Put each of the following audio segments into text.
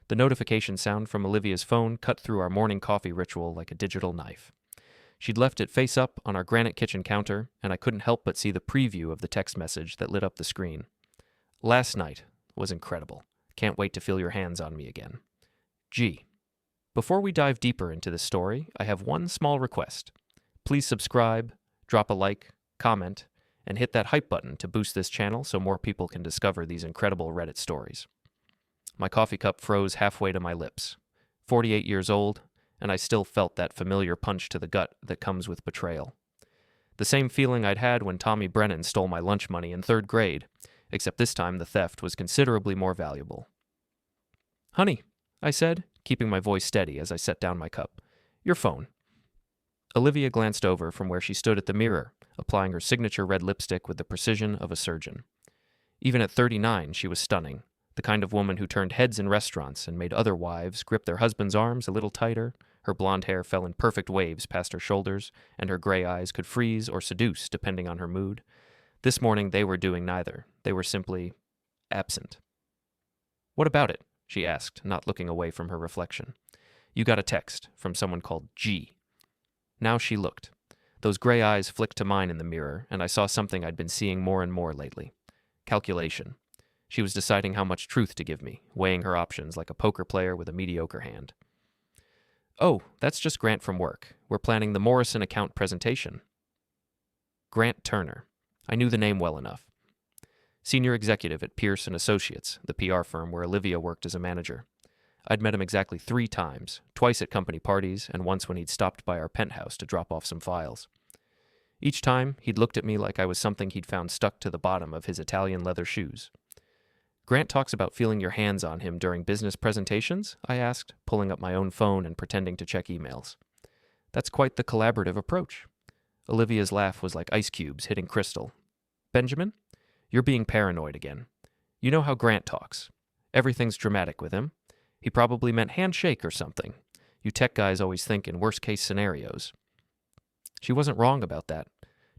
The notification sound from Olivia's phone cut through our morning coffee ritual like a digital knife. She'd left it face up on our granite kitchen counter, and I couldn't help but see the preview of the text message that lit up the screen. Last night was incredible. Can't wait to feel your hands on me again. G. Before we dive deeper into this story, I have one small request. Please subscribe, drop a like, comment, and hit that hype button to boost this channel so more people can discover these incredible Reddit stories. My coffee cup froze halfway to my lips. 48 years old, and I still felt that familiar punch to the gut that comes with betrayal. The same feeling I'd had when Tommy Brennan stole my lunch money in 3rd grade, except this time the theft was considerably more valuable. "Honey," I said, keeping my voice steady as I set down my cup. "Your phone." Olivia glanced over from where she stood at the mirror, applying her signature red lipstick with the precision of a surgeon. Even at 39, she was stunning, the kind of woman who turned heads in restaurants and made other wives grip their husbands' arms a little tighter. Her blonde hair fell in perfect waves past her shoulders, and her gray eyes could freeze or seduce depending on her mood. This morning, they were doing neither. They were simply absent. "What about it?" she asked, not looking away from her reflection. "You got a text from someone called G." Now she looked. Those gray eyes flicked to mine in the mirror, and I saw something I'd been seeing more and more lately. Calculation. She was deciding how much truth to give me, weighing her options like a poker player with a mediocre hand. "Oh, that's just Grant from work. We're planning the Morrison account presentation." Grant Turner. I knew the name well enough. Senior executive at Pierce & Associates, the PR firm where Olivia worked as a manager. I'd met him exactly 3 times, twice at company parties and once when he'd stopped by our penthouse to drop off some files. Each time, he'd looked at me like I was something he'd found stuck to the bottom of his Italian leather shoes. "Grant talks about feeling your hands on him during business presentations?" I asked, pulling up my own phone and pretending to check emails. "That's quite the collaborative approach." Olivia's laugh was like ice cubes hitting crystal. "Benjamin, you're being paranoid again. You know how Grant talks. Everything's dramatic with him. He probably meant handshake or something. You tech guys always think in worst-case scenarios." She wasn't wrong about that.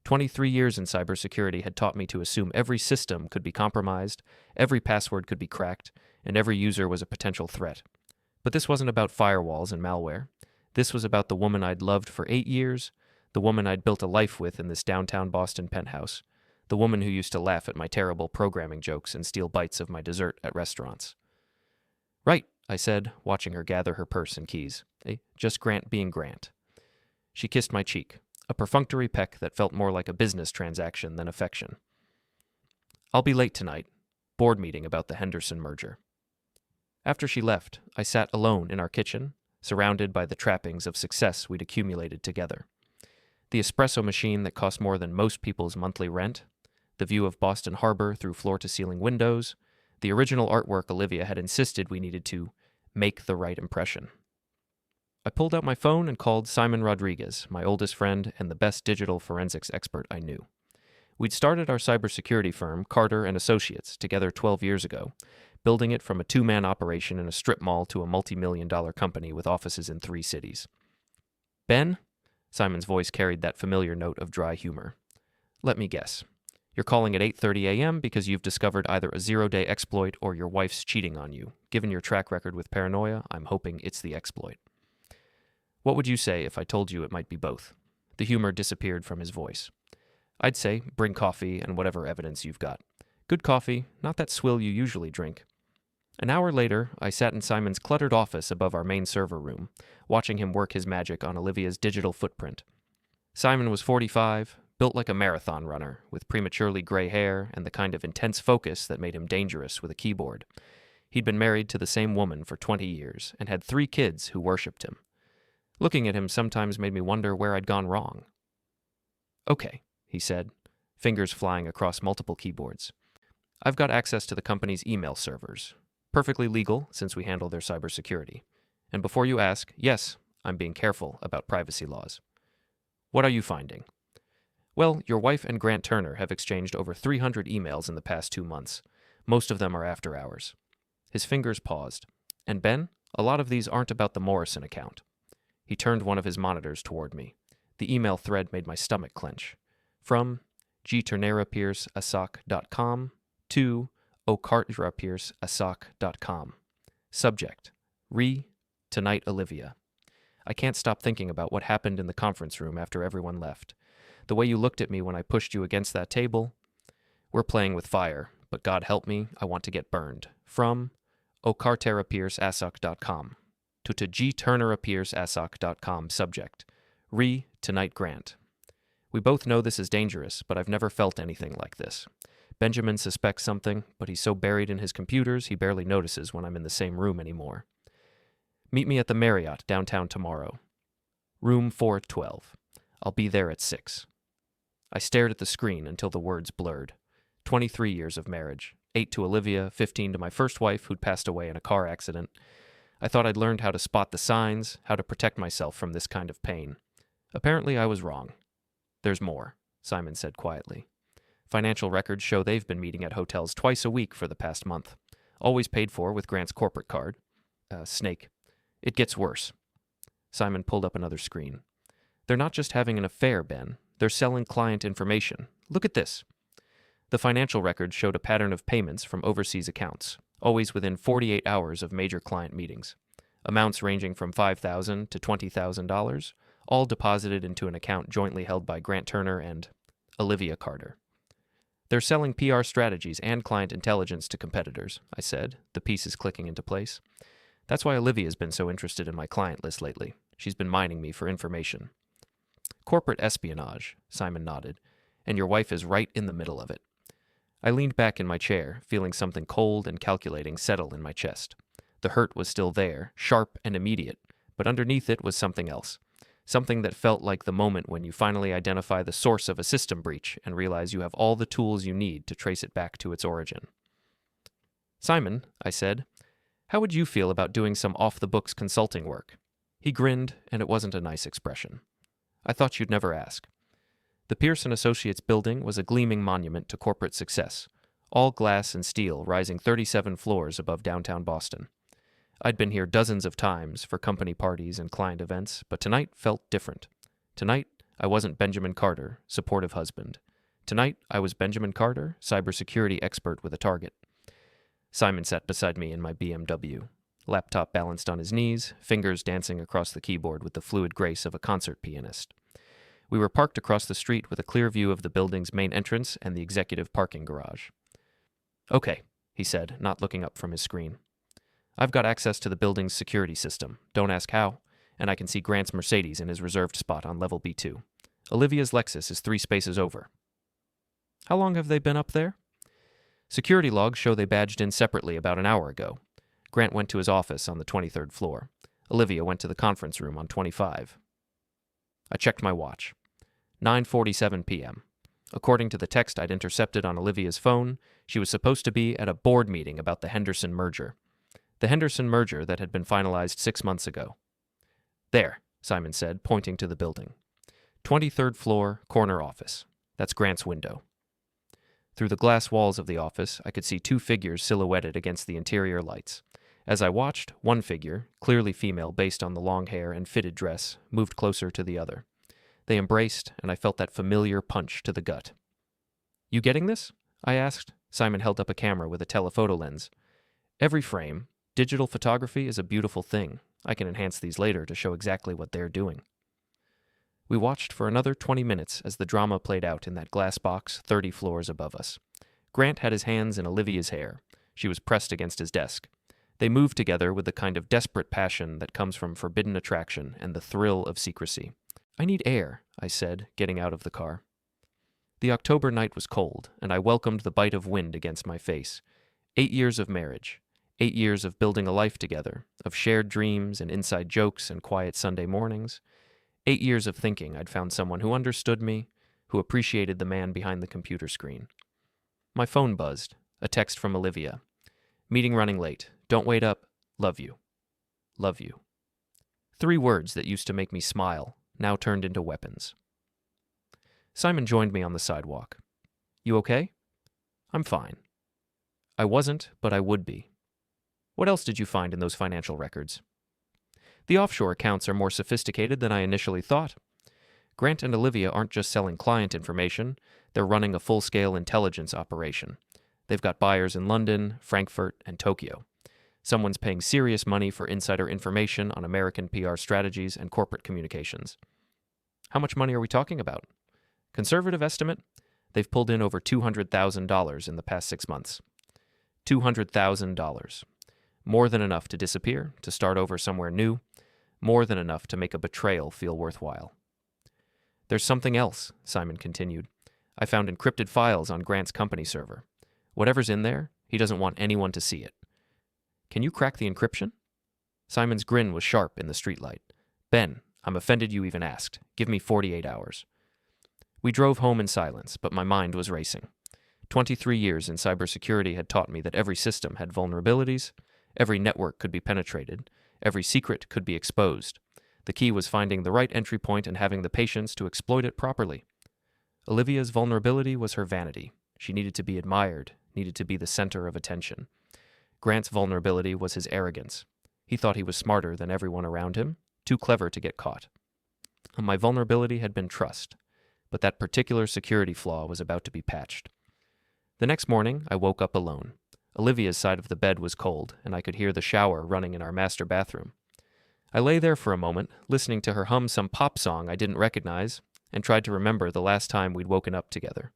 23 years in cybersecurity had taught me to assume every system could be compromised, every password could be cracked, and every user was a potential threat. But this wasn't about firewalls and malware. This was about the woman I'd loved for 8 years, the woman I'd built a life with in this downtown Boston penthouse, the woman who used to laugh at my terrible programming jokes and steal bites of my dessert at restaurants. "Right," I said, watching her gather her purse and keys. Just Grant being Grant." She kissed my cheek, a perfunctory peck that felt more like a business transaction than affection. "I'll be late tonight. Board meeting about the Henderson merger." After she left, I sat alone in our kitchen, surrounded by the trappings of success we'd accumulated together. The espresso machine that cost more than most people's monthly rent, the view of Boston Harbor through floor-to-ceiling windows, the original artwork Olivia had insisted we needed to make the right impression. I pulled out my phone and called Simon Rodriguez, my oldest friend and the best digital forensics expert I knew. We'd started our cybersecurity firm, Carter & Associates, together 12 years ago, building it from a 2-man operation in a strip mall to a multi-million-dollar company with offices in 3 cities. "Ben?" Simon's voice carried that familiar note of dry humor. "Let me guess. You're calling at 8:30 a.m. because you've discovered either a zero-day exploit or your wife's cheating on you. Given your track record with paranoia, I'm hoping it's the exploit. What would you say if I told you it might be both?" The humor disappeared from his voice. "I'd say, bring coffee and whatever evidence you've got. Good coffee, not that swill you usually drink." An hour later, I sat in Simon's cluttered office above our main server room, watching him work his magic on Olivia's digital footprint. Simon was 45, built like a marathon runner, with prematurely gray hair and the kind of intense focus that made him dangerous with a keyboard. He'd been married to the same woman for 20 years and had 3 kids who worshipped him. Looking at him sometimes made me wonder where I'd gone wrong. "Okay," he said, fingers flying across multiple keyboards. "I've got access to the company's email servers. Perfectly legal, since we handle their cybersecurity. And before you ask, yes, I'm being careful about privacy laws." "What are you finding?" "Well, your wife and Grant Turner have exchanged over 300 emails in the past 2 months. Most of them are after hours." His fingers paused. "And Ben, a lot of these aren't about the Morrison account." He turned one of his monitors toward me. The email thread made my stomach clench. From gternera.pierceasoc.com to ocartrapierceasoc.com. Subject: Tonight, Olivia. I can't stop thinking about what happened in the conference room after everyone left. The way you looked at me when I pushed you against that table. We're playing with fire, but God help me, I want to get burned. From ocarterappearsasoc.com to gturnerappearsasoc.com subject. Tonight, Grant. We both know this is dangerous, but I've never felt anything like this. Benjamin suspects something, but he's so buried in his computers he barely notices when I'm in the same room anymore. Meet me at the Marriott downtown tomorrow. Room 412. I'll be there at 6. I stared at the screen until the words blurred. 23 years of marriage. 8 to Olivia, 15 to my first wife who'd passed away in a car accident. I thought I'd learned how to spot the signs, how to protect myself from this kind of pain. Apparently I was wrong. There's more, Simon said quietly. Financial records show they've been meeting at hotels twice a week for the past month. Always paid for with Grant's corporate card. Snake. It gets worse. Simon pulled up another screen. They're not just having an affair, Ben. They're selling client information. Look at this. The financial records showed a pattern of payments from overseas accounts, always within 48 hours of major client meetings. Amounts ranging from $5,000 to $20,000, all deposited into an account jointly held by Grant Turner and Olivia Carter. They're selling PR strategies and client intelligence to competitors, I said, the pieces clicking into place. That's why Olivia's been so interested in my client list lately. She's been mining me for information. Corporate espionage, Simon nodded, and your wife is right in the middle of it. I leaned back in my chair, feeling something cold and calculating settle in my chest. The hurt was still there, sharp and immediate, but underneath it was something else. Something that felt like the moment when you finally identify the source of a system breach and realize you have all the tools you need to trace it back to its origin. Simon, I said, how would you feel about doing some off-the-books consulting work? He grinned, and it wasn't a nice expression. I thought you'd never ask. The Pearson Associates building was a gleaming monument to corporate success, all glass and steel rising 37 floors above downtown Boston. I'd been here dozens of times for company parties and client events, but tonight felt different. Tonight, I wasn't Benjamin Carter, supportive husband. Tonight, I was Benjamin Carter, cybersecurity expert with a target. Simon sat beside me in my BMW, laptop balanced on his knees, fingers dancing across the keyboard with the fluid grace of a concert pianist. We were parked across the street with a clear view of the building's main entrance and the executive parking garage. Okay, he said, not looking up from his screen. I've got access to the building's security system, don't ask how, and I can see Grant's Mercedes in his reserved spot on level B2. Olivia's Lexus is 3 spaces over. How long have they been up there? Security logs show they badged in separately about an hour ago. Grant went to his office on the 23rd floor. Olivia went to the conference room on 25. I checked my watch. 9:47 p.m. According to the text I'd intercepted on Olivia's phone, she was supposed to be at a board meeting about the Henderson merger. The Henderson merger that had been finalized 6 months ago. There, Simon said, pointing to the building. 23rd floor, corner office. That's Grant's window. Through the glass walls of the office, I could see 2 figures silhouetted against the interior lights. As I watched, one figure, clearly female based on the long hair and fitted dress, moved closer to the other. They embraced, and I felt that familiar punch to the gut. You getting this? I asked. Simon held up a camera with a telephoto lens. Every frame, digital photography is a beautiful thing. I can enhance these later to show exactly what they're doing. We watched for another 20 minutes as the drama played out in that glass box 30 floors above us. Grant had his hands in Olivia's hair. She was pressed against his desk. They moved together with the kind of desperate passion that comes from forbidden attraction and the thrill of secrecy. I need air, I said, getting out of the car. The October night was cold, and I welcomed the bite of wind against my face. 8 years of marriage. 8 years of building a life together, of shared dreams and inside jokes and quiet Sunday mornings. 8 years of thinking I'd found someone who understood me, who appreciated the man behind the computer screen. My phone buzzed. A text from Olivia. Meeting running late. Don't wait up. Love you. Love you. 3 words that used to make me smile, now turned into weapons. Simon joined me on the sidewalk. You okay? I'm fine. I wasn't, but I would be. What else did you find in those financial records? The offshore accounts are more sophisticated than I initially thought. Grant and Olivia aren't just selling client information, they're running a full-scale intelligence operation. They've got buyers in London, Frankfurt, and Tokyo. Someone's paying serious money for insider information on American PR strategies and corporate communications. How much money are we talking about? Conservative estimate? They've pulled in over $200,000 in the past 6 months. $200,000. More than enough to disappear, to start over somewhere new. More than enough to make a betrayal feel worthwhile. There's something else, Simon continued. I found encrypted files on Grant's company server. Whatever's in there, he doesn't want anyone to see it. Can you crack the encryption? Simon's grin was sharp in the streetlight. Ben, I'm offended you even asked. Give me 48 hours. We drove home in silence, but my mind was racing. 23 years in cybersecurity had taught me that every system had vulnerabilities, every network could be penetrated, every secret could be exposed. The key was finding the right entry point and having the patience to exploit it properly. Olivia's vulnerability was her vanity. She needed to be admired, needed to be the center of attention. Grant's vulnerability was his arrogance. He thought he was smarter than everyone around him, too clever to get caught. My vulnerability had been trust, but that particular security flaw was about to be patched. The next morning, I woke up alone. Olivia's side of the bed was cold, and I could hear the shower running in our master bathroom. I lay there for a moment, listening to her hum some pop song I didn't recognize, and tried to remember the last time we'd woken up together.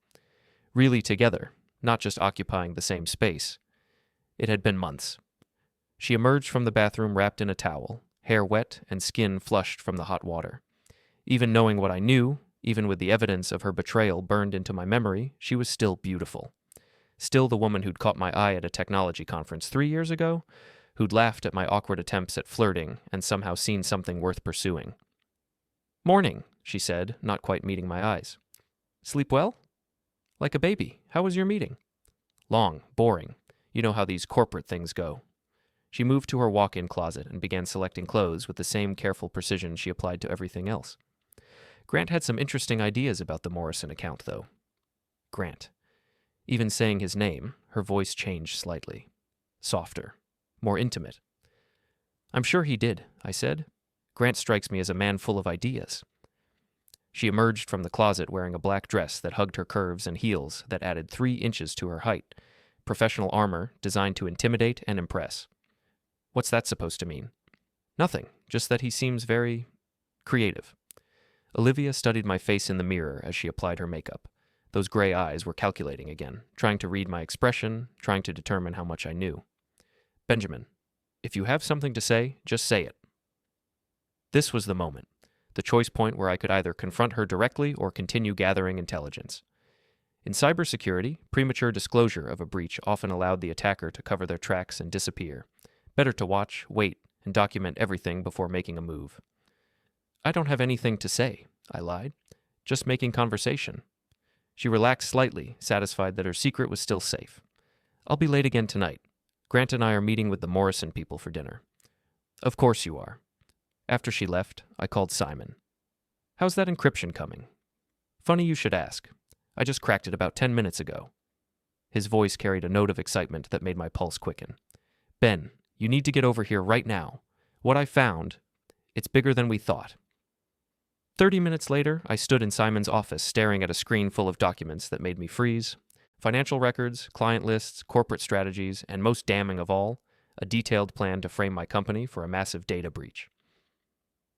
Really together, not just occupying the same space. It had been months. She emerged from the bathroom wrapped in a towel, hair wet and skin flushed from the hot water. Even knowing what I knew, even with the evidence of her betrayal burned into my memory, she was still beautiful. Still the woman who'd caught my eye at a technology conference 3 years ago, who'd laughed at my awkward attempts at flirting and somehow seen something worth pursuing. "Morning," she said, not quite meeting my eyes. "Sleep well?" "Like a baby. How was your meeting?" "Long, boring. You know how these corporate things go." She moved to her walk-in closet and began selecting clothes with the same careful precision she applied to everything else. Grant had some interesting ideas about the Morrison account, though. Grant. Even saying his name, her voice changed slightly. Softer. More intimate. "I'm sure he did," I said. "Grant strikes me as a man full of ideas." She emerged from the closet wearing a black dress that hugged her curves and heels that added 3 inches to her height. Professional armor designed to intimidate and impress. What's that supposed to mean? Nothing, just that he seems very creative. Olivia studied my face in the mirror as she applied her makeup. Those gray eyes were calculating again, trying to read my expression, trying to determine how much I knew. "Benjamin, if you have something to say, just say it." This was the moment, the choice point where I could either confront her directly or continue gathering intelligence. In cybersecurity, premature disclosure of a breach often allowed the attacker to cover their tracks and disappear. Better to watch, wait, and document everything before making a move. "I don't have anything to say," I lied. "Just making conversation." She relaxed slightly, satisfied that her secret was still safe. "I'll be late again tonight. Grant and I are meeting with the Morrison people for dinner." "Of course you are." After she left, I called Simon. "How's that encryption coming?" "Funny you should ask. I just cracked it about 10 minutes ago." His voice carried a note of excitement that made my pulse quicken. "Ben, you need to get over here right now. What I found, it's bigger than we thought." 30 minutes later, I stood in Simon's office staring at a screen full of documents that made me freeze. Financial records, client lists, corporate strategies, and most damning of all, a detailed plan to frame my company for a massive data breach.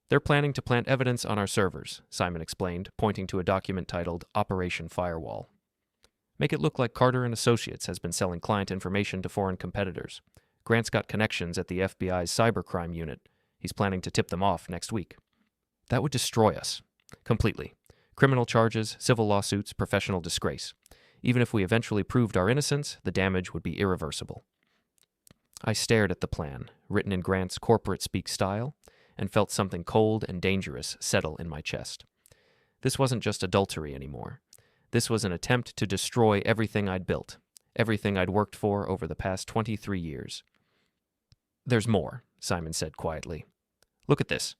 "They're planning to plant evidence on our servers," Simon explained, pointing to a document titled Operation Firewall. "Make it look like Carter and Associates has been selling client information to foreign competitors. Grant's got connections at the FBI's cybercrime unit. He's planning to tip them off next week." That would destroy us. Completely. Criminal charges, civil lawsuits, professional disgrace. Even if we eventually proved our innocence, the damage would be irreversible. I stared at the plan, written in Grant's corporate speak style, and felt something cold and dangerous settle in my chest. This wasn't just adultery anymore. This was an attempt to destroy everything I'd built, everything I'd worked for over the past 23 years. "There's more," Simon said quietly. "Look at this."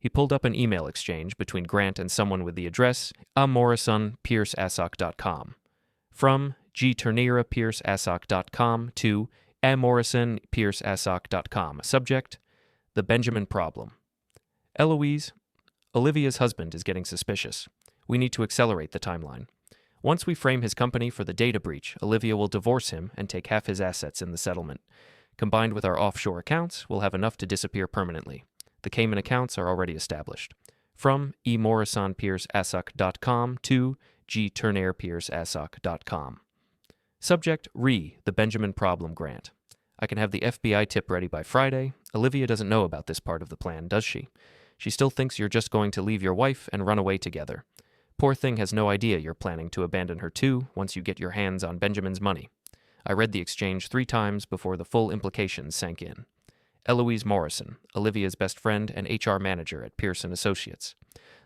He pulled up an email exchange between Grant and someone with the address amorrisonpierceassoc.com. From gternierapierceassoc.com to amorrisonpierceassoc.com. Subject: The Benjamin Problem. "Eloise, Olivia's husband is getting suspicious. We need to accelerate the timeline. Once we frame his company for the data breach, Olivia will divorce him and take half his assets in the settlement. Combined with our offshore accounts, we'll have enough to disappear permanently. The Cayman accounts are already established. From emorrisonpierceassoc.com to gturnerpierceassoc.com. Subject, the Benjamin Problem Grant. I can have the FBI tip ready by Friday. Olivia doesn't know about this part of the plan, does she? She still thinks you're just going to leave your wife and run away together. Poor thing has no idea you're planning to abandon her too once you get your hands on Benjamin's money. I read the exchange 3 times before the full implications sank in. Eloise Morrison, Olivia's best friend and HR manager at Pearson Associates.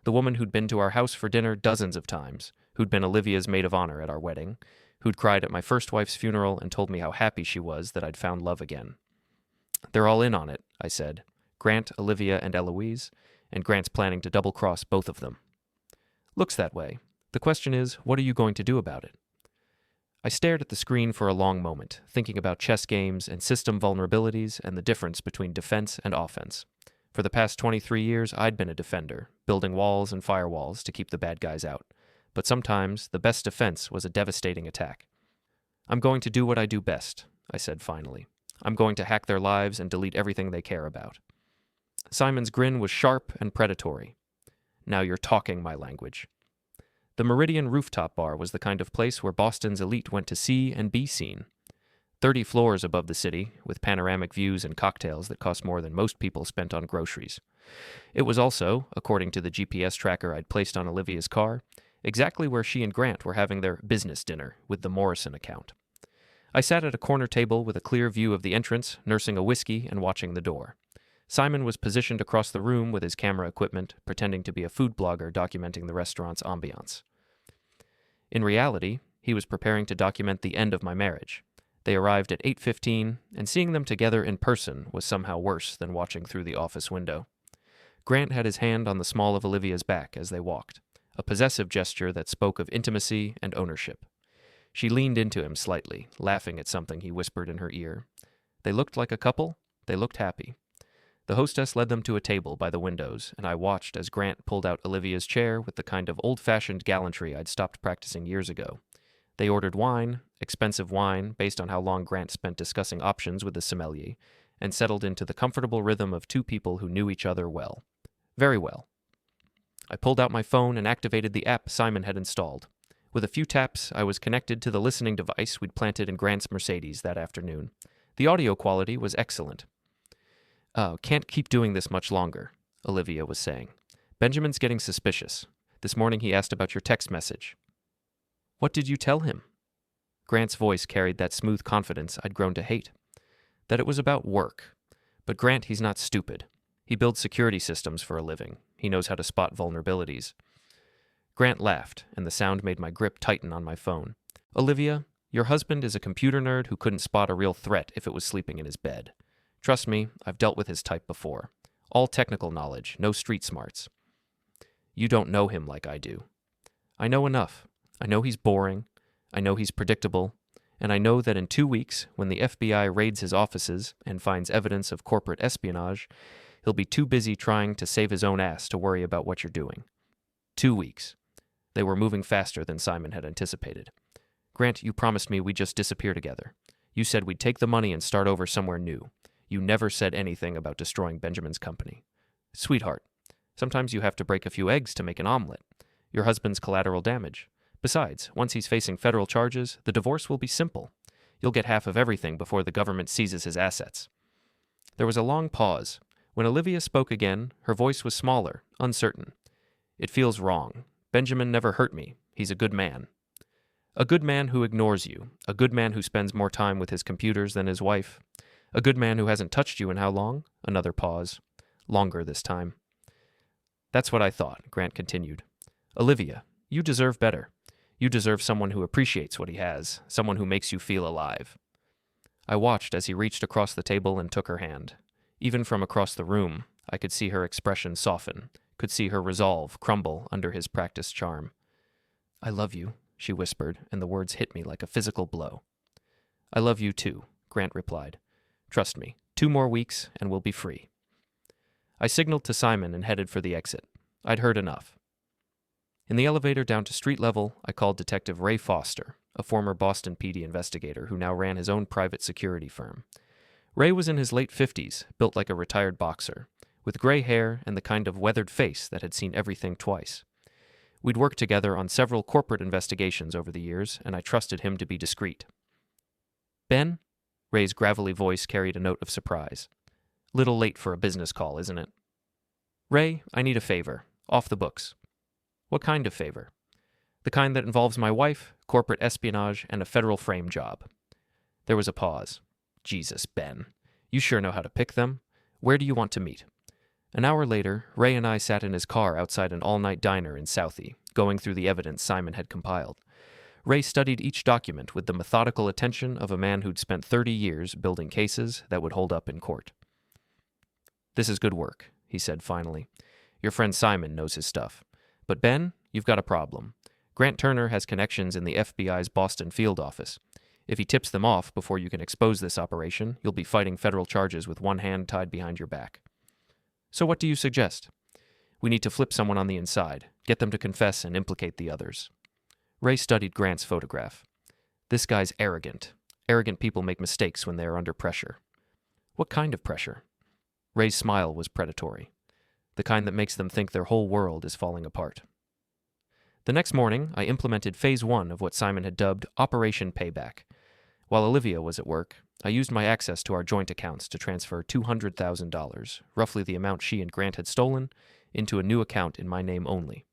The woman who'd been to our house for dinner dozens of times, who'd been Olivia's maid of honor at our wedding, who'd cried at my first wife's funeral and told me how happy she was that I'd found love again. They're all in on it, I said. Grant, Olivia, and Eloise, and Grant's planning to double-cross both of them. Looks that way. The question is, what are you going to do about it? I stared at the screen for a long moment, thinking about chess games and system vulnerabilities and the difference between defense and offense. For the past 23 years, I'd been a defender, building walls and firewalls to keep the bad guys out. But sometimes, the best defense was a devastating attack. I'm going to do what I do best, I said finally. I'm going to hack their lives and delete everything they care about. Simon's grin was sharp and predatory. Now you're talking my language. The Meridian Rooftop Bar was the kind of place where Boston's elite went to see and be seen. 30 floors above the city, with panoramic views and cocktails that cost more than most people spent on groceries. It was also, according to the GPS tracker I'd placed on Olivia's car, exactly where she and Grant were having their business dinner with the Morrison account. I sat at a corner table with a clear view of the entrance, nursing a whiskey and watching the door. Simon was positioned across the room with his camera equipment, pretending to be a food blogger documenting the restaurant's ambiance. In reality, he was preparing to document the end of my marriage. They arrived at 8:15, and seeing them together in person was somehow worse than watching through the office window. Grant had his hand on the small of Olivia's back as they walked, a possessive gesture that spoke of intimacy and ownership. She leaned into him slightly, laughing at something he whispered in her ear. They looked like a couple. They looked happy. The hostess led them to a table by the windows, and I watched as Grant pulled out Olivia's chair with the kind of old-fashioned gallantry I'd stopped practicing years ago. They ordered wine, expensive wine, based on how long Grant spent discussing options with the sommelier, and settled into the comfortable rhythm of 2 people who knew each other well. Very well. I pulled out my phone and activated the app Simon had installed. With a few taps, I was connected to the listening device we'd planted in Grant's Mercedes that afternoon. The audio quality was excellent. Can't keep doing this much longer, Olivia was saying. Benjamin's getting suspicious. This morning he asked about your text message. What did you tell him? Grant's voice carried that smooth confidence I'd grown to hate. That it was about work. But Grant, he's not stupid. He builds security systems for a living. He knows how to spot vulnerabilities. Grant laughed, and the sound made my grip tighten on my phone. Olivia, your husband is a computer nerd who couldn't spot a real threat if it was sleeping in his bed. Trust me, I've dealt with his type before. All technical knowledge, no street smarts. You don't know him like I do. I know enough. I know he's boring. I know he's predictable. And I know that in 2 weeks, when the FBI raids his offices and finds evidence of corporate espionage, he'll be too busy trying to save his own ass to worry about what you're doing. 2 weeks. They were moving faster than Simon had anticipated. Grant, you promised me we'd just disappear together. You said we'd take the money and start over somewhere new. You never said anything about destroying Benjamin's company. Sweetheart, sometimes you have to break a few eggs to make an omelet. Your husband's collateral damage. Besides, once he's facing federal charges, the divorce will be simple. You'll get half of everything before the government seizes his assets. There was a long pause. When Olivia spoke again, her voice was smaller, uncertain. It feels wrong. Benjamin never hurt me. He's a good man. A good man who ignores you. A good man who spends more time with his computers than his wife. A good man who hasn't touched you in how long? Another pause. Longer this time. That's what I thought, Grant continued. Olivia, you deserve better. You deserve someone who appreciates what he has, someone who makes you feel alive. I watched as he reached across the table and took her hand. Even from across the room, I could see her expression soften, could see her resolve crumble under his practiced charm. I love you, she whispered, and the words hit me like a physical blow. I love you too, Grant replied. Trust me, 2 more weeks and we'll be free. I signaled to Simon and headed for the exit. I'd heard enough. In the elevator down to street level, I called Detective Ray Foster, a former Boston PD investigator who now ran his own private security firm. Ray was in his late 50s, built like a retired boxer, with gray hair and the kind of weathered face that had seen everything twice. We'd worked together on several corporate investigations over the years, and I trusted him to be discreet. "Ben?" Ray's gravelly voice carried a note of surprise. "Little late for a business call, isn't it?" "Ray, I need a favor. Off the books." "What kind of favor?" "The kind that involves my wife, corporate espionage, and a federal frame job." There was a pause. "Jesus, Ben. You sure know how to pick them. Where do you want to meet?" An hour later, Ray and I sat in his car outside an all-night diner in Southie, going through the evidence Simon had compiled. Ray studied each document with the methodical attention of a man who'd spent 30 years building cases that would hold up in court. "This is good work," he said finally. "Your friend Simon knows his stuff. But Ben, you've got a problem. Grant Turner has connections in the FBI's Boston field office. If he tips them off before you can expose this operation, you'll be fighting federal charges with one hand tied behind your back. So what do you suggest?" "We need to flip someone on the inside, get them to confess and implicate the others." Ray studied Grant's photograph. "This guy's arrogant. Arrogant people make mistakes when they are under pressure." "What kind of pressure?" Ray's smile was predatory. "The kind that makes them think their whole world is falling apart." The next morning, I implemented Phase 1 of what Simon had dubbed Operation Payback. While Olivia was at work, I used my access to our joint accounts to transfer $200,000, roughly the amount she and Grant had stolen, into a new account in my name only.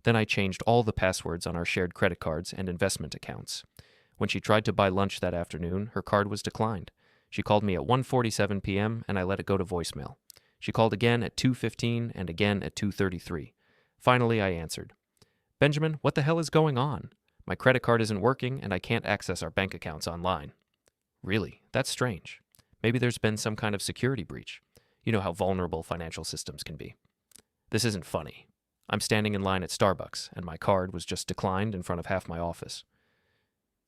Then I changed all the passwords on our shared credit cards and investment accounts. When she tried to buy lunch that afternoon, her card was declined. She called me at 1:47 p.m., and I let it go to voicemail. She called again at 2:15 and again at 2:33. Finally, I answered. "Benjamin, what the hell is going on? My credit card isn't working, and I can't access our bank accounts online." "Really? That's strange. Maybe there's been some kind of security breach. You know how vulnerable financial systems can be." "This isn't funny. I'm standing in line at Starbucks, and my card was just declined in front of half my office."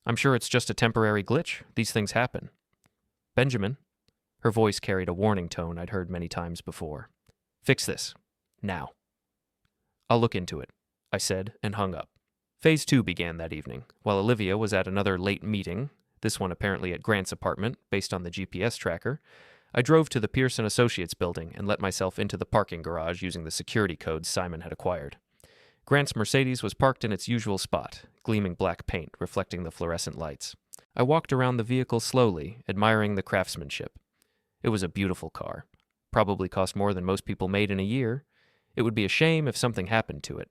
"I'm sure it's just a temporary glitch. These things happen." "Benjamin." Her voice carried a warning tone I'd heard many times before. "Fix this. Now." "I'll look into it," I said, and hung up. Phase 2 began that evening, while Olivia was at another late meeting, this one apparently at Grant's apartment, based on the GPS tracker. I drove to the Pearson Associates building and let myself into the parking garage using the security codes Simon had acquired. Grant's Mercedes was parked in its usual spot, gleaming black paint reflecting the fluorescent lights. I walked around the vehicle slowly, admiring the craftsmanship. It was a beautiful car. Probably cost more than most people made in a year. It would be a shame if something happened to it.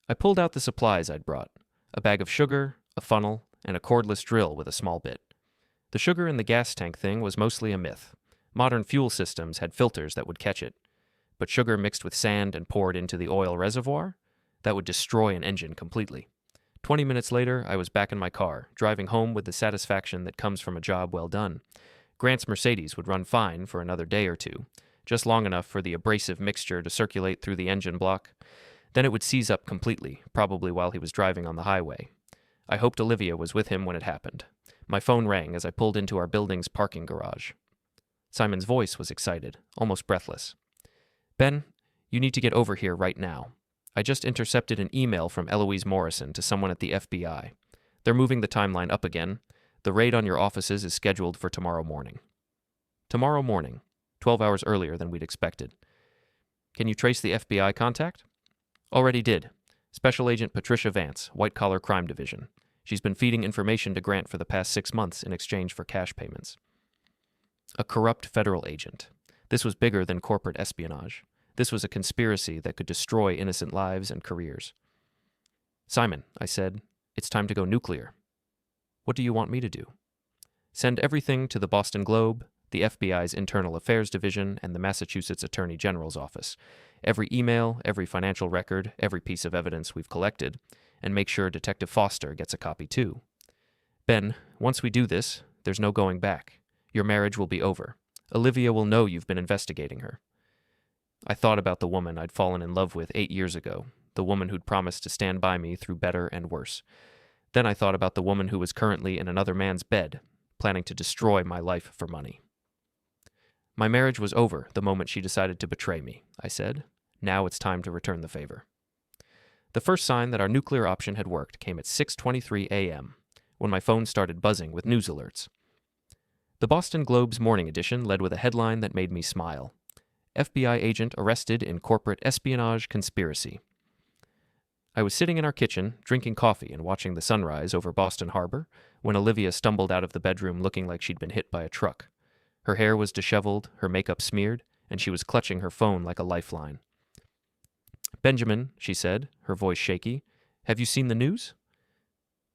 I pulled out the supplies I'd brought, a bag of sugar, a funnel, and a cordless drill with a small bit. The sugar in the gas tank thing was mostly a myth. Modern fuel systems had filters that would catch it. But sugar mixed with sand and poured into the oil reservoir? That would destroy an engine completely. 20 minutes later, I was back in my car, driving home with the satisfaction that comes from a job well done. Grant's Mercedes would run fine for another day or two, just long enough for the abrasive mixture to circulate through the engine block. Then it would seize up completely, probably while he was driving on the highway. I hoped Olivia was with him when it happened. My phone rang as I pulled into our building's parking garage. Simon's voice was excited, almost breathless. "Ben, you need to get over here right now. I just intercepted an email from Eloise Morrison to someone at the FBI. They're moving the timeline up again. The raid on your offices is scheduled for tomorrow morning." Tomorrow morning, 12 hours earlier than we'd expected. "Can you trace the FBI contact?" "Already did. Special Agent Patricia Vance, White Collar Crime Division. She's been feeding information to Grant for the past 6 months in exchange for cash payments." A corrupt federal agent. This was bigger than corporate espionage. This was a conspiracy that could destroy innocent lives and careers. "Simon," I said, "it's time to go nuclear." "What do you want me to do?" "Send everything to the Boston Globe, the FBI's Internal Affairs Division, and the Massachusetts Attorney General's office. Every email, every financial record, every piece of evidence we've collected, and make sure Detective Foster gets a copy too. Ben, once we do this, there's no going back. Your marriage will be over. Olivia will know you've been investigating her." I thought about the woman I'd fallen in love with 8 years ago, the woman who'd promised to stand by me through better and worse. Then I thought about the woman who was currently in another man's bed, planning to destroy my life for money. "My marriage was over the moment she decided to betray me," I said. "Now it's time to return the favor." The first sign that our nuclear option had worked came at 6:23 a.m., when my phone started buzzing with news alerts. The Boston Globe's morning edition led with a headline that made me smile. FBI agent arrested in corporate espionage conspiracy. I was sitting in our kitchen, drinking coffee and watching the sunrise over Boston Harbor, when Olivia stumbled out of the bedroom looking like she'd been hit by a truck. Her hair was disheveled, her makeup smeared, and she was clutching her phone like a lifeline. "Benjamin," she said, her voice shaky, "have you seen the news?"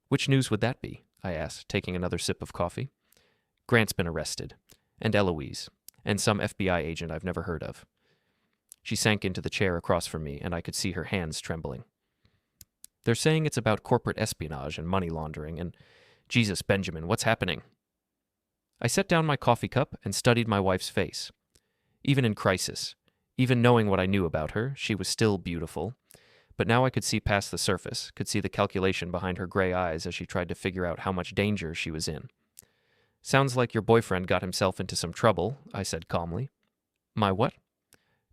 "Which news would that be?" I asked, taking another sip of coffee. "Grant's been arrested, and Eloise, and some FBI agent I've never heard of." She sank into the chair across from me, and I could see her hands trembling. "They're saying it's about corporate espionage and money laundering, and Jesus, Benjamin, what's happening?" I set down my coffee cup and studied my wife's face. Even in crisis, even knowing what I knew about her, she was still beautiful. But now I could see past the surface, could see the calculation behind her gray eyes as she tried to figure out how much danger she was in. "Sounds like your boyfriend got himself into some trouble," I said calmly. "My what?"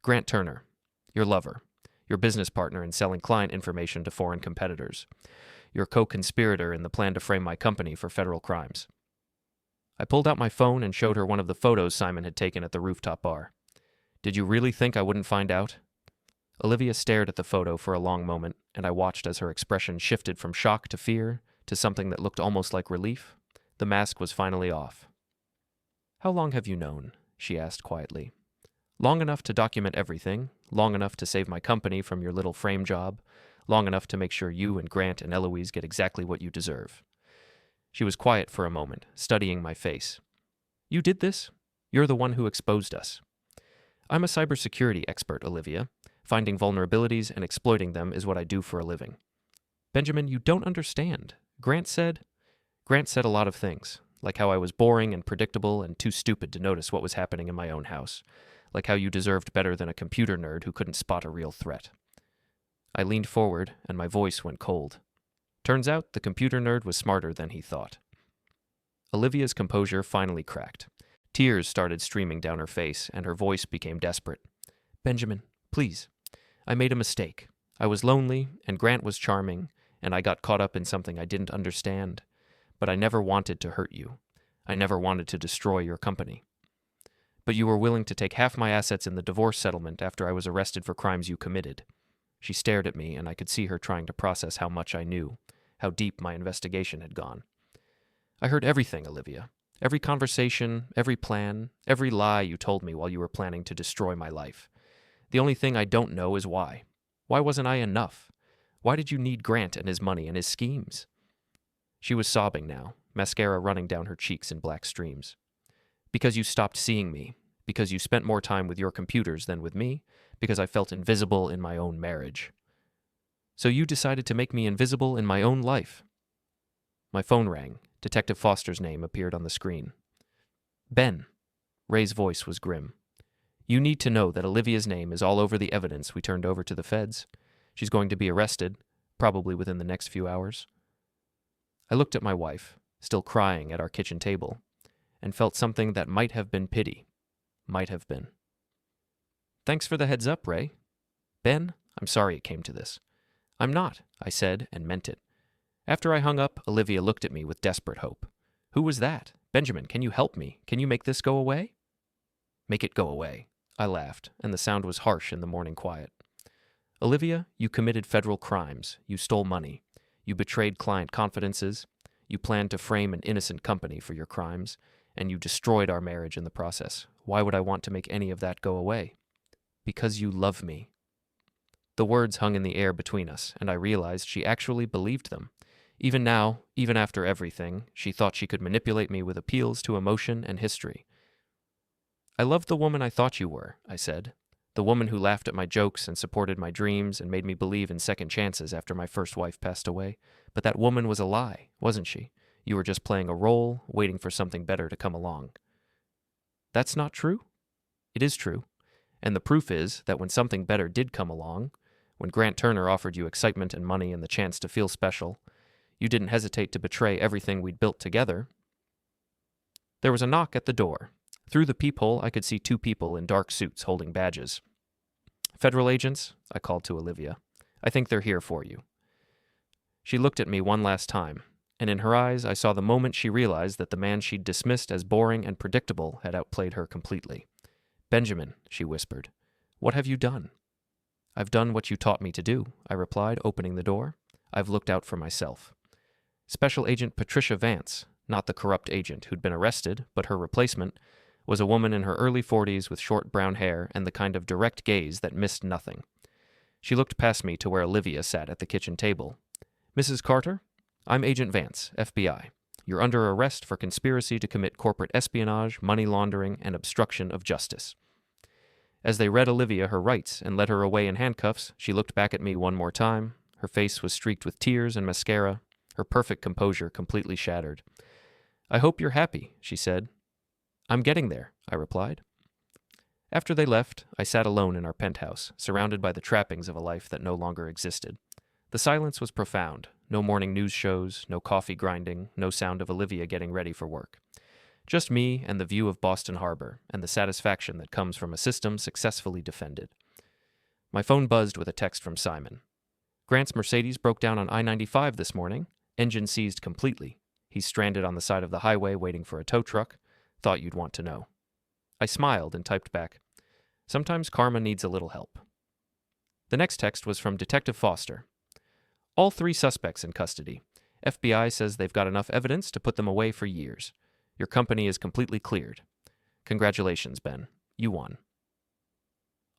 "Grant Turner, your lover, your business partner in selling client information to foreign competitors, your co-conspirator in the plan to frame my company for federal crimes." I pulled out my phone and showed her one of the photos Simon had taken at the rooftop bar. "Did you really think I wouldn't find out?" Olivia stared at the photo for a long moment, and I watched as her expression shifted from shock to fear to something that looked almost like relief. The mask was finally off. "How long have you known?" she asked quietly. "Long enough to document everything, long enough to save my company from your little frame job, long enough to make sure you and Grant and Eloise get exactly what you deserve." She was quiet for a moment, studying my face. "You did this? You're the one who exposed us." "I'm a cybersecurity expert, Olivia. Finding vulnerabilities and exploiting them is what I do for a living." "Benjamin, you don't understand. Grant said a lot of things, like how I was boring and predictable and too stupid to notice what was happening in my own house, like how you deserved better than a computer nerd who couldn't spot a real threat." I leaned forward, and my voice went cold. Turns out the computer nerd was smarter than he thought. Olivia's composure finally cracked. Tears started streaming down her face, and her voice became desperate. "Benjamin, please. I made a mistake. I was lonely, and Grant was charming, and I got caught up in something I didn't understand. But I never wanted to hurt you. I never wanted to destroy your company. But you were willing to take half my assets in the divorce settlement after I was arrested for crimes you committed." She stared at me, and I could see her trying to process how much I knew, how deep my investigation had gone. "I heard everything, Olivia. Every conversation, every plan, every lie you told me while you were planning to destroy my life. The only thing I don't know is why. Why wasn't I enough? Why did you need Grant and his money and his schemes?" She was sobbing now, mascara running down her cheeks in black streams. "Because you stopped seeing me. Because you spent more time with your computers than with me. Because I felt invisible in my own marriage. So you decided to make me invisible in my own life." My phone rang. Detective Foster's name appeared on the screen. "Ben." Ray's voice was grim. "You need to know that Olivia's name is all over the evidence we turned over to the feds. She's going to be arrested, probably within the next few hours." I looked at my wife, still crying at our kitchen table, and felt something that might have been pity. Might have been. "Thanks for the heads up, Ray." "Ben, I'm sorry it came to this." "I'm not," I said, and meant it. After I hung up, Olivia looked at me with desperate hope. "Who was that? Benjamin, can you help me? Can you make this go away?" "Make it go away," I laughed, and the sound was harsh in the morning quiet. "Olivia, you committed federal crimes. You stole money. You betrayed client confidences. You planned to frame an innocent company for your crimes, and you destroyed our marriage in the process. Why would I want to make any of that go away?" "Because you love me." The words hung in the air between us, and I realized she actually believed them. Even now, even after everything, she thought she could manipulate me with appeals to emotion and history. "I loved the woman I thought you were," I said. "The woman who laughed at my jokes and supported my dreams and made me believe in second chances after my first wife passed away. But that woman was a lie, wasn't she? You were just playing a role, waiting for something better to come along." "That's not true?" "It is true. And the proof is that when something better did come along, when Grant Turner offered you excitement and money and the chance to feel special, you didn't hesitate to betray everything we'd built together." There was a knock at the door. Through the peephole, I could see two people in dark suits holding badges. "Federal agents," I called to Olivia. "I think they're here for you." She looked at me one last time, and in her eyes I saw the moment she realized that the man she'd dismissed as boring and predictable had outplayed her completely. "Benjamin," she whispered, "what have you done?" "I've done what you taught me to do," I replied, opening the door. "I've looked out for myself." Special Agent Patricia Vance, not the corrupt agent who'd been arrested, but her replacement, was a woman in her early 40s with short brown hair and the kind of direct gaze that missed nothing. She looked past me to where Olivia sat at the kitchen table. "Mrs. Carter, I'm Agent Vance, FBI. You're under arrest for conspiracy to commit corporate espionage, money laundering, and obstruction of justice." As they read Olivia her rights and led her away in handcuffs, she looked back at me one more time. Her face was streaked with tears and mascara, her perfect composure completely shattered. "I hope you're happy," she said. "I'm getting there," I replied. After they left, I sat alone in our penthouse, surrounded by the trappings of a life that no longer existed. The silence was profound. No morning news shows, no coffee grinding, no sound of Olivia getting ready for work. Just me and the view of Boston Harbor, and the satisfaction that comes from a system successfully defended. My phone buzzed with a text from Simon. "Grant's Mercedes broke down on I-95 this morning. Engine seized completely. He's stranded on the side of the highway waiting for a tow truck. Thought you'd want to know." I smiled and typed back, "Sometimes karma needs a little help." The next text was from Detective Foster. "All 3 suspects in custody. FBI says they've got enough evidence to put them away for years. Your company is completely cleared. Congratulations, Ben. You won."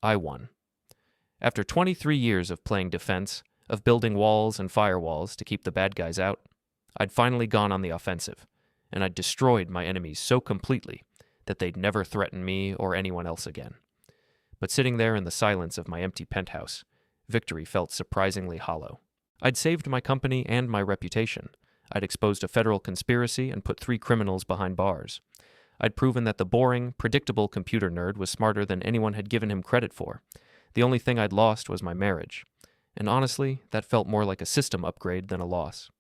I won. After 23 years of playing defense, of building walls and firewalls to keep the bad guys out, I'd finally gone on the offensive, and I'd destroyed my enemies so completely that they'd never threaten me or anyone else again. But sitting there in the silence of my empty penthouse, victory felt surprisingly hollow. I'd saved my company and my reputation. I'd exposed a federal conspiracy and put 3 criminals behind bars. I'd proven that the boring, predictable computer nerd was smarter than anyone had given him credit for. The only thing I'd lost was my marriage. And honestly, that felt more like a system upgrade than a loss.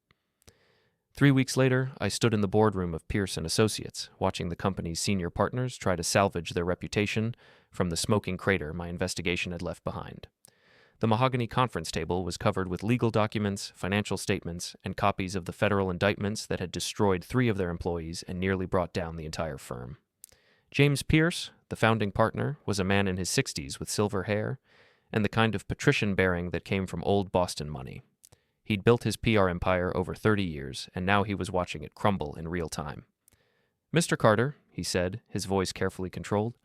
3 weeks later, I stood in the boardroom of Pierce & Associates, watching the company's senior partners try to salvage their reputation from the smoking crater my investigation had left behind. The mahogany conference table was covered with legal documents, financial statements, and copies of the federal indictments that had destroyed 3 of their employees and nearly brought down the entire firm. James Pierce, the founding partner, was a man in his 60s with silver hair and the kind of patrician bearing that came from old Boston money. He'd built his PR empire over 30 years, and now he was watching it crumble in real time. "Mr. Carter," he said, his voice carefully controlled,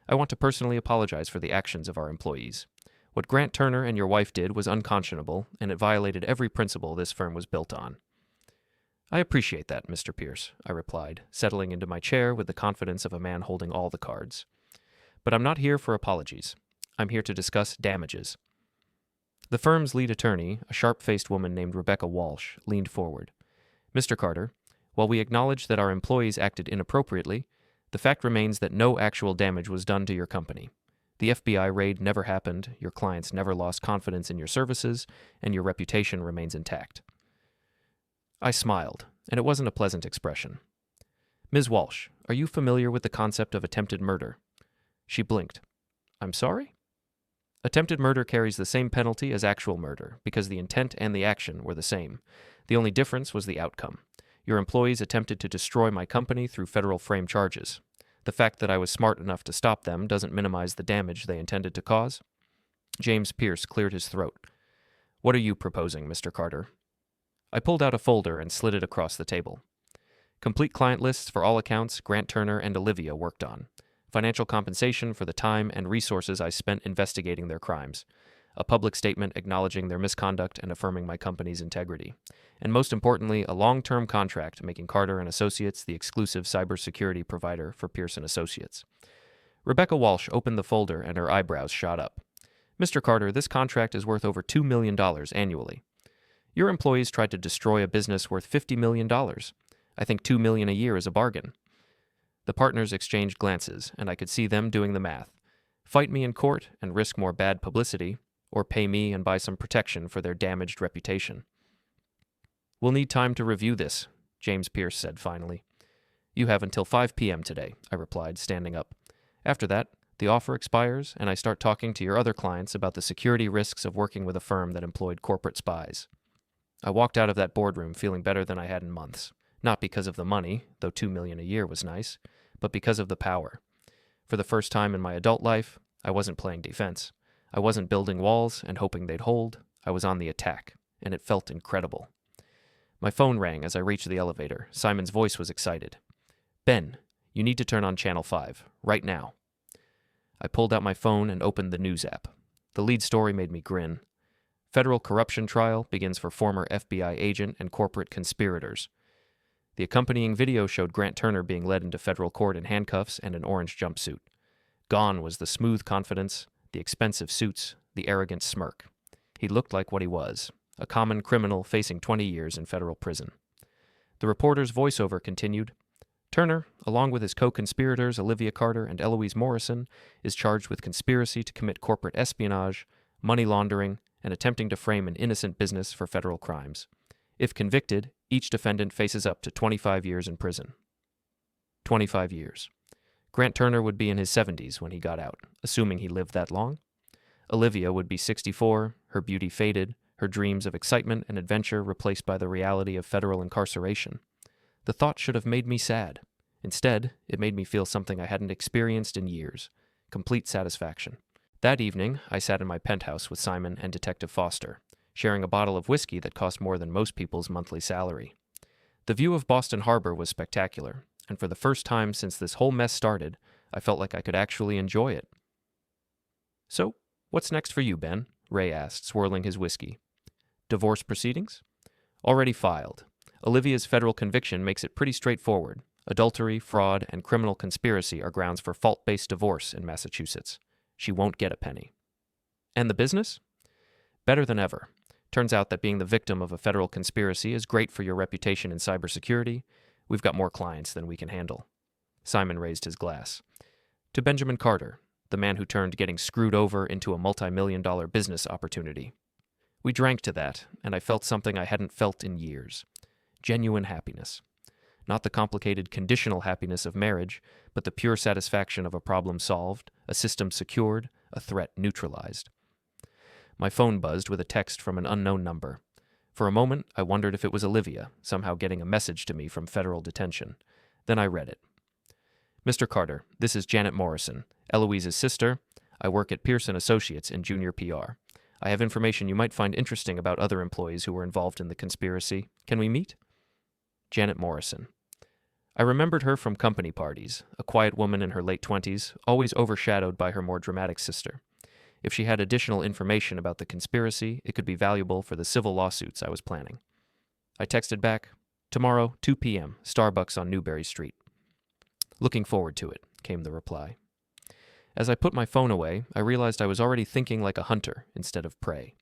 "I want to personally apologize for the actions of our employees. What Grant Turner and your wife did was unconscionable, and it violated every principle this firm was built on." "I appreciate that, Mr. Pierce," I replied, settling into my chair with the confidence of a man holding all the cards. "But I'm not here for apologies. I'm here to discuss damages." The firm's lead attorney, a sharp-faced woman named Rebecca Walsh, leaned forward. "Mr. Carter, while we acknowledge that our employees acted inappropriately, the fact remains that no actual damage was done to your company. The FBI raid never happened, your clients never lost confidence in your services, and your reputation remains intact." I smiled, and it wasn't a pleasant expression. "Ms. Walsh, are you familiar with the concept of attempted murder?" She blinked. "I'm sorry?" "Attempted murder carries the same penalty as actual murder, because the intent and the action were the same. The only difference was the outcome. Your employees attempted to destroy my company through federal frame charges. The fact that I was smart enough to stop them doesn't minimize the damage they intended to cause." James Pierce cleared his throat. "What are you proposing, Mr. Carter?" I pulled out a folder and slid it across the table. Complete client lists for all accounts Grant Turner and Olivia worked on. Financial compensation for the time and resources I spent investigating their crimes. A public statement acknowledging their misconduct and affirming my company's integrity. And most importantly, a long-term contract making Carter & Associates the exclusive cybersecurity provider for Pierce & Associates. Rebecca Walsh opened the folder and her eyebrows shot up. "Mr. Carter, this contract is worth over $2 million annually. Your employees tried to destroy a business worth $50 million. I think $2 million a year is a bargain." The partners exchanged glances, and I could see them doing the math. Fight me in court and risk more bad publicity, or pay me and buy some protection for their damaged reputation. "We'll need time to review this," James Pierce said finally. "You have until 5 p.m. today," I replied, standing up. "After that, the offer expires, and I start talking to your other clients about the security risks of working with a firm that employed corporate spies." I walked out of that boardroom feeling better than I had in months. Not because of the money, though $2 million a year was nice, but because of the power. For the first time in my adult life, I wasn't playing defense. I wasn't building walls and hoping they'd hold. I was on the attack, and it felt incredible. My phone rang as I reached the elevator. Simon's voice was excited. "Ben, you need to turn on Channel 5, right now." I pulled out my phone and opened the news app. The lead story made me grin. Federal corruption trial begins for former FBI agent and corporate conspirators. The accompanying video showed Grant Turner being led into federal court in handcuffs and an orange jumpsuit. Gone was the smooth confidence, the expensive suits, the arrogant smirk. He looked like what he was, a common criminal facing 20 years in federal prison. The reporter's voiceover continued, "Turner, along with his co-conspirators Olivia Carter and Eloise Morrison, is charged with conspiracy to commit corporate espionage, money laundering, and attempting to frame an innocent business for federal crimes. If convicted, each defendant faces up to 25 years in prison." 25 years. Grant Turner would be in his 70s when he got out, assuming he lived that long. Olivia would be 64, her beauty faded, her dreams of excitement and adventure replaced by the reality of federal incarceration. The thought should have made me sad. Instead, it made me feel something I hadn't experienced in years, complete satisfaction. That evening, I sat in my penthouse with Simon and Detective Foster, sharing a bottle of whiskey that cost more than most people's monthly salary. The view of Boston Harbor was spectacular, and for the first time since this whole mess started, I felt like I could actually enjoy it. "So, what's next for you, Ben?" Ray asked, swirling his whiskey. "Divorce proceedings?" "Already filed. Olivia's federal conviction makes it pretty straightforward. Adultery, fraud, and criminal conspiracy are grounds for fault-based divorce in Massachusetts. She won't get a penny." "And the business?" "Better than ever. Turns out that being the victim of a federal conspiracy is great for your reputation in cybersecurity. We've got more clients than we can handle." Simon raised his glass. "To Benjamin Carter, the man who turned getting screwed over into a multi-million-dollar business opportunity." We drank to that, and I felt something I hadn't felt in years. Genuine happiness. Not the complicated conditional happiness of marriage, but the pure satisfaction of a problem solved, a system secured, a threat neutralized. My phone buzzed with a text from an unknown number. For a moment, I wondered if it was Olivia, somehow getting a message to me from federal detention. Then I read it. "Mr. Carter, this is Janet Morrison, Eloise's sister. I work at Pearson Associates in junior PR. I have information you might find interesting about other employees who were involved in the conspiracy. Can we meet?" Janet Morrison. I remembered her from company parties, a quiet woman in her late 20s, always overshadowed by her more dramatic sister. If she had additional information about the conspiracy, it could be valuable for the civil lawsuits I was planning. I texted back, "Tomorrow, 2 p.m., Starbucks on Newberry Street." "Looking forward to it," came the reply. As I put my phone away, I realized I was already thinking like a hunter instead of prey.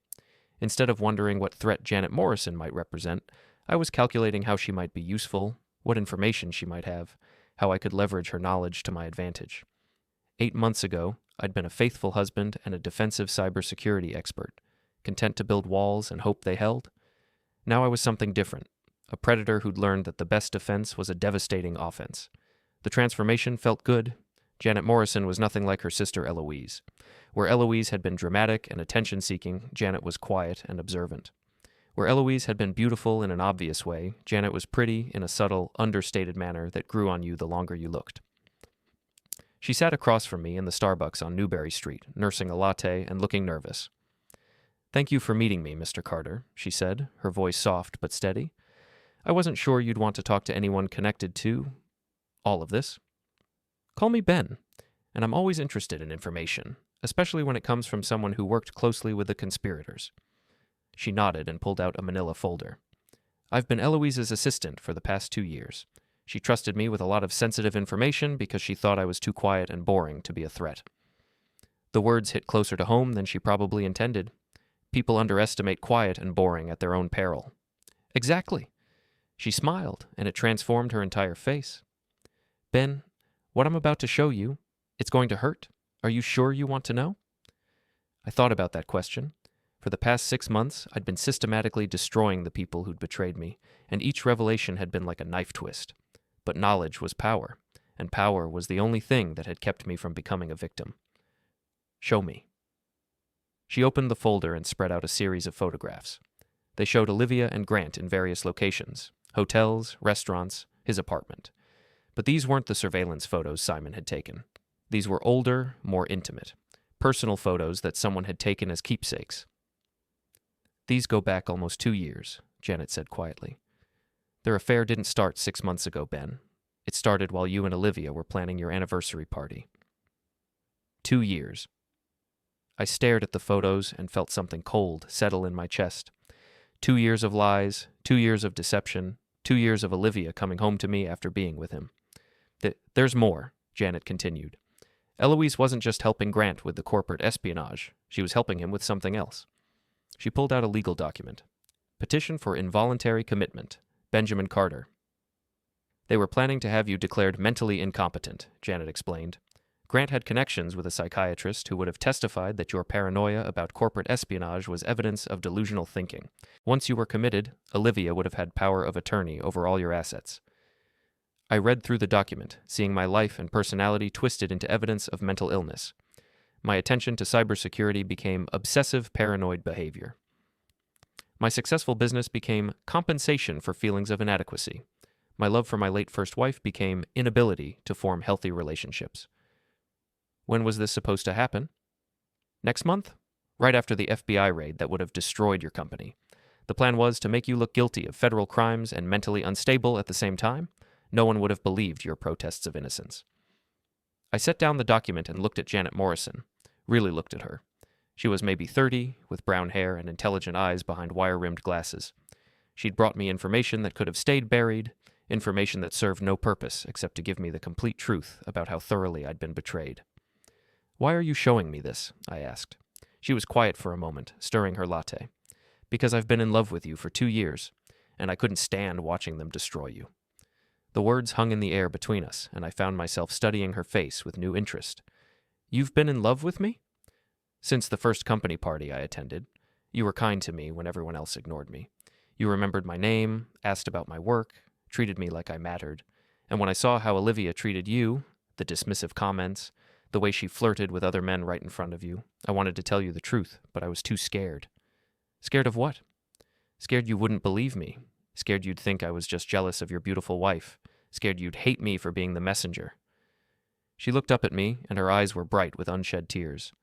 Instead of wondering what threat Janet Morrison might represent, I was calculating how she might be useful, what information she might have, how I could leverage her knowledge to my advantage. 8 months ago, I'd been a faithful husband and a defensive cybersecurity expert, content to build walls and hope they held. Now I was something different, a predator who'd learned that the best defense was a devastating offense. The transformation felt good. Janet Morrison was nothing like her sister Eloise. Where Eloise had been dramatic and attention-seeking, Janet was quiet and observant. Where Eloise had been beautiful in an obvious way, Janet was pretty in a subtle, understated manner that grew on you the longer you looked. She sat across from me in the Starbucks on Newberry Street, nursing a latte and looking nervous. "Thank you for meeting me, Mr. Carter," she said, her voice soft but steady. "I wasn't sure you'd want to talk to anyone connected to all of this." "Call me Ben, and I'm always interested in information, especially when it comes from someone who worked closely with the conspirators." She nodded and pulled out a manila folder. "I've been Eloise's assistant for the past 2 years. She trusted me with a lot of sensitive information because she thought I was too quiet and boring to be a threat." The words hit closer to home than she probably intended. People underestimate quiet and boring at their own peril. "Exactly." She smiled, and it transformed her entire face. "Ben, what I'm about to show you, it's going to hurt. Are you sure you want to know?" I thought about that question. For the past 6 months, I'd been systematically destroying the people who'd betrayed me, and each revelation had been like a knife twist. But knowledge was power, and power was the only thing that had kept me from becoming a victim. "Show me." She opened the folder and spread out a series of photographs. They showed Olivia and Grant in various locations: hotels, restaurants, his apartment. But these weren't the surveillance photos Simon had taken. These were older, more intimate, personal photos that someone had taken as keepsakes. "These go back almost 2 years," Janet said quietly. "Their affair didn't start 6 months ago, Ben. It started while you and Olivia were planning your anniversary party." 2 years. I stared at the photos and felt something cold settle in my chest. 2 years of lies, 2 years of deception, 2 years of Olivia coming home to me after being with him. "There's more," Janet continued. "Eloise wasn't just helping Grant with the corporate espionage. She was helping him with something else." She pulled out a legal document. "Petition for involuntary commitment. Benjamin Carter." "They were planning to have you declared mentally incompetent," Janet explained. "Grant had connections with a psychiatrist who would have testified that your paranoia about corporate espionage was evidence of delusional thinking. Once you were committed, Olivia would have had power of attorney over all your assets." I read through the document, seeing my life and personality twisted into evidence of mental illness. My attention to cybersecurity became obsessive paranoid behavior. My successful business became compensation for feelings of inadequacy. My love for my late first wife became inability to form healthy relationships. When was this supposed to happen? Next month? Right after the FBI raid that would have destroyed your company. The plan was to make you look guilty of federal crimes and mentally unstable at the same time. No one would have believed your protests of innocence. I set down the document and looked at Janet Morrison, really looked at her. She was maybe 30, with brown hair and intelligent eyes behind wire-rimmed glasses. She'd brought me information that could have stayed buried, information that served no purpose except to give me the complete truth about how thoroughly I'd been betrayed. "Why are you showing me this?" I asked. She was quiet for a moment, stirring her latte. "Because I've been in love with you for 2 years, and I couldn't stand watching them destroy you." The words hung in the air between us, and I found myself studying her face with new interest. "You've been in love with me?" "Since the first company party I attended. You were kind to me when everyone else ignored me. You remembered my name, asked about my work, treated me like I mattered. And when I saw how Olivia treated you, the dismissive comments, the way she flirted with other men right in front of you, I wanted to tell you the truth, but I was too scared." "Scared of what?" "Scared you wouldn't believe me. Scared you'd think I was just jealous of your beautiful wife. Scared you'd hate me for being the messenger." She looked up at me, and her eyes were bright with unshed tears.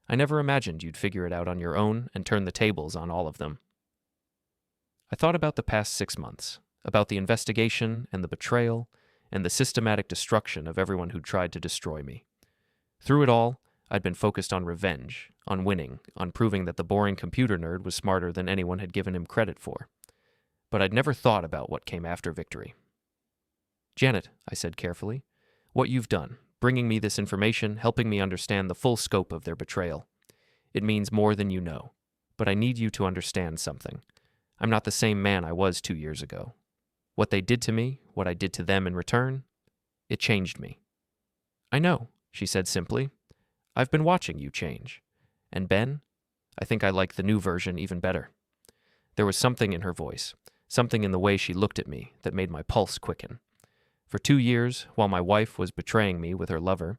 "I never imagined you'd figure it out on your own and turn the tables on all of them." I thought about the past 6 months, about the investigation and the betrayal and the systematic destruction of everyone who'd tried to destroy me. Through it all, I'd been focused on revenge, on winning, on proving that the boring computer nerd was smarter than anyone had given him credit for. But I'd never thought about what came after victory. "Janet," I said carefully, "what you've done, bringing me this information, helping me understand the full scope of their betrayal. It means more than you know. But I need you to understand something. I'm not the same man I was 2 years ago. What they did to me, what I did to them in return, it changed me." "I know," she said simply. "I've been watching you change. And Ben, I think I like the new version even better." There was something in her voice, something in the way she looked at me that made my pulse quicken. For 2 years, while my wife was betraying me with her lover,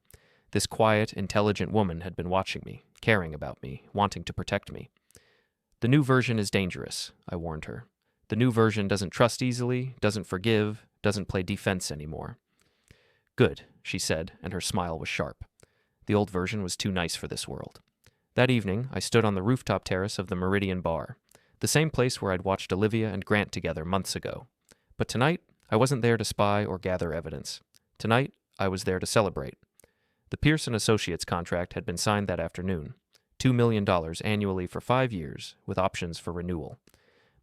this quiet, intelligent woman had been watching me, caring about me, wanting to protect me. "The new version is dangerous," I warned her. "The new version doesn't trust easily, doesn't forgive, doesn't play defense anymore." "Good," she said, and her smile was sharp. The old version was too nice for this world. That evening, I stood on the rooftop terrace of the Meridian Bar, the same place where I'd watched Olivia and Grant together months ago. But tonight, I wasn't there to spy or gather evidence. Tonight, I was there to celebrate. The Pearson Associates contract had been signed that afternoon, $2 million annually for 5 years, with options for renewal.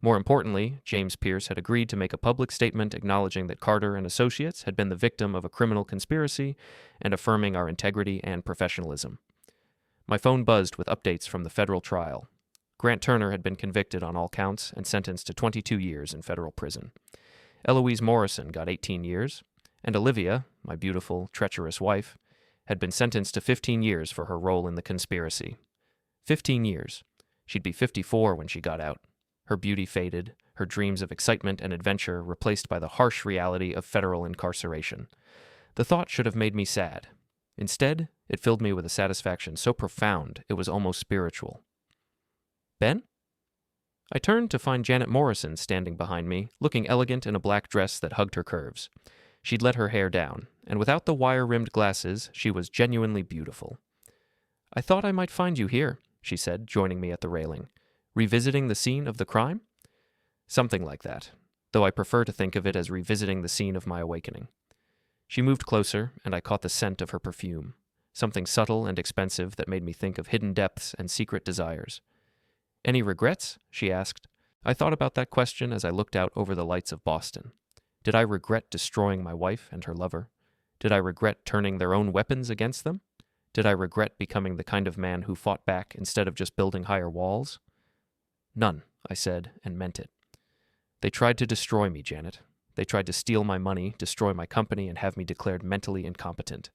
More importantly, James Pierce had agreed to make a public statement acknowledging that Carter and Associates had been the victim of a criminal conspiracy and affirming our integrity and professionalism. My phone buzzed with updates from the federal trial. Grant Turner had been convicted on all counts and sentenced to 22 years in federal prison. Eloise Morrison got 18 years, and Olivia, my beautiful, treacherous wife, had been sentenced to 15 years for her role in the conspiracy. 15 years. She'd be 54 when she got out. Her beauty faded, her dreams of excitement and adventure replaced by the harsh reality of federal incarceration. The thought should have made me sad. Instead, it filled me with a satisfaction so profound it was almost spiritual. "Ben?" I turned to find Janet Morrison standing behind me, looking elegant in a black dress that hugged her curves. She'd let her hair down, and without the wire-rimmed glasses, she was genuinely beautiful. "I thought I might find you here," she said, joining me at the railing. "Revisiting the scene of the crime?" Something like that, though I prefer to think of it as revisiting the scene of my awakening. She moved closer, and I caught the scent of her perfume, something subtle and expensive that made me think of hidden depths and secret desires. "Any regrets?" she asked. I thought about that question as I looked out over the lights of Boston. Did I regret destroying my wife and her lover? Did I regret turning their own weapons against them? Did I regret becoming the kind of man who fought back instead of just building higher walls? None, I said, and meant it. They tried to destroy me, Janet. They tried to steal my money, destroy my company, and have me declared mentally incompetent.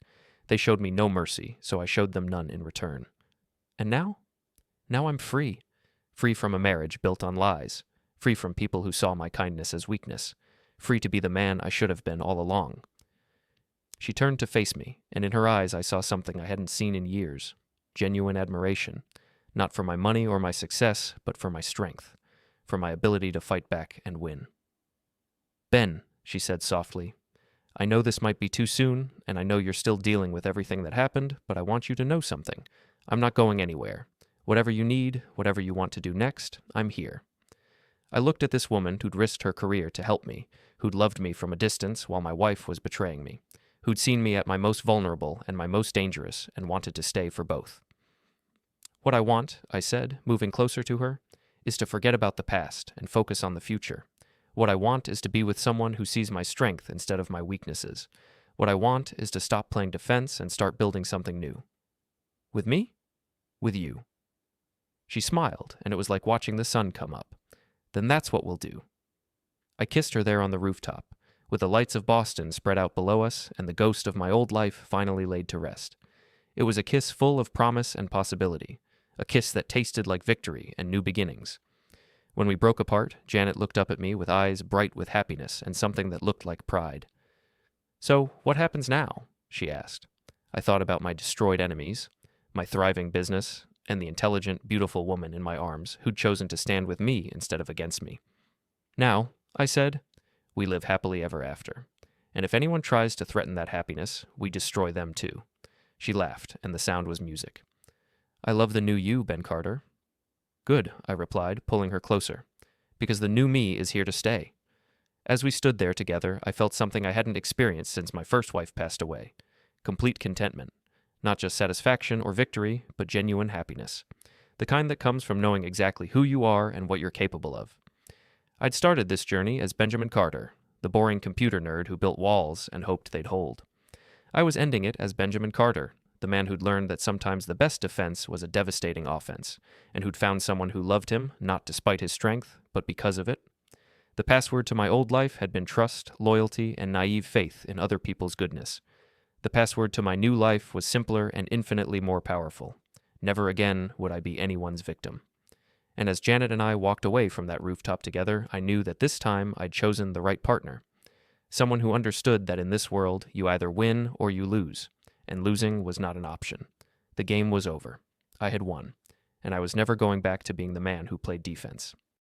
They showed me no mercy, so I showed them none in return. And now? Now I'm free. Free from a marriage built on lies. Free from people who saw my kindness as weakness. Free to be the man I should have been all along. She turned to face me, and in her eyes I saw something I hadn't seen in years. Genuine admiration. Not for my money or my success, but for my strength. For my ability to fight back and win. "Ben," she said softly, "I know this might be too soon, and I know you're still dealing with everything that happened, but I want you to know something. I'm not going anywhere. Whatever you need, whatever you want to do next, I'm here." I looked at this woman who'd risked her career to help me, who'd loved me from a distance while my wife was betraying me, who'd seen me at my most vulnerable and my most dangerous and wanted to stay for both. "What I want," I said, moving closer to her, "is to forget about the past and focus on the future. What I want is to be with someone who sees my strength instead of my weaknesses. What I want is to stop playing defense and start building something new." "With me?" "With you." She smiled, and it was like watching the sun come up. "Then that's what we'll do." I kissed her there on the rooftop, with the lights of Boston spread out below us and the ghost of my old life finally laid to rest. It was a kiss full of promise and possibility, a kiss that tasted like victory and new beginnings. When we broke apart, Janet looked up at me with eyes bright with happiness and something that looked like pride. "So, what happens now?" she asked. I thought about my destroyed enemies, my thriving business, and the intelligent, beautiful woman in my arms who'd chosen to stand with me instead of against me. "Now," I said, "we live happily ever after. And if anyone tries to threaten that happiness, we destroy them too." She laughed, and the sound was music. "I love the new you, Ben Carter." "Good," I replied, pulling her closer, "because the new me is here to stay." As we stood there together, I felt something I hadn't experienced since my first wife passed away. Complete contentment. Not just satisfaction or victory, but genuine happiness. The kind that comes from knowing exactly who you are and what you're capable of. I'd started this journey as Benjamin Carter, the boring computer nerd who built walls and hoped they'd hold. I was ending it as Benjamin Carter, the man who'd learned that sometimes the best defense was a devastating offense, and who'd found someone who loved him, not despite his strength, but because of it. The password to my old life had been trust, loyalty, and naive faith in other people's goodness. The password to my new life was simpler and infinitely more powerful. Never again would I be anyone's victim. And as Janet and I walked away from that rooftop together, I knew that this time I'd chosen the right partner. Someone who understood that in this world, you either win or you lose, and losing was not an option. The game was over. I had won, and I was never going back to being the man who played defense.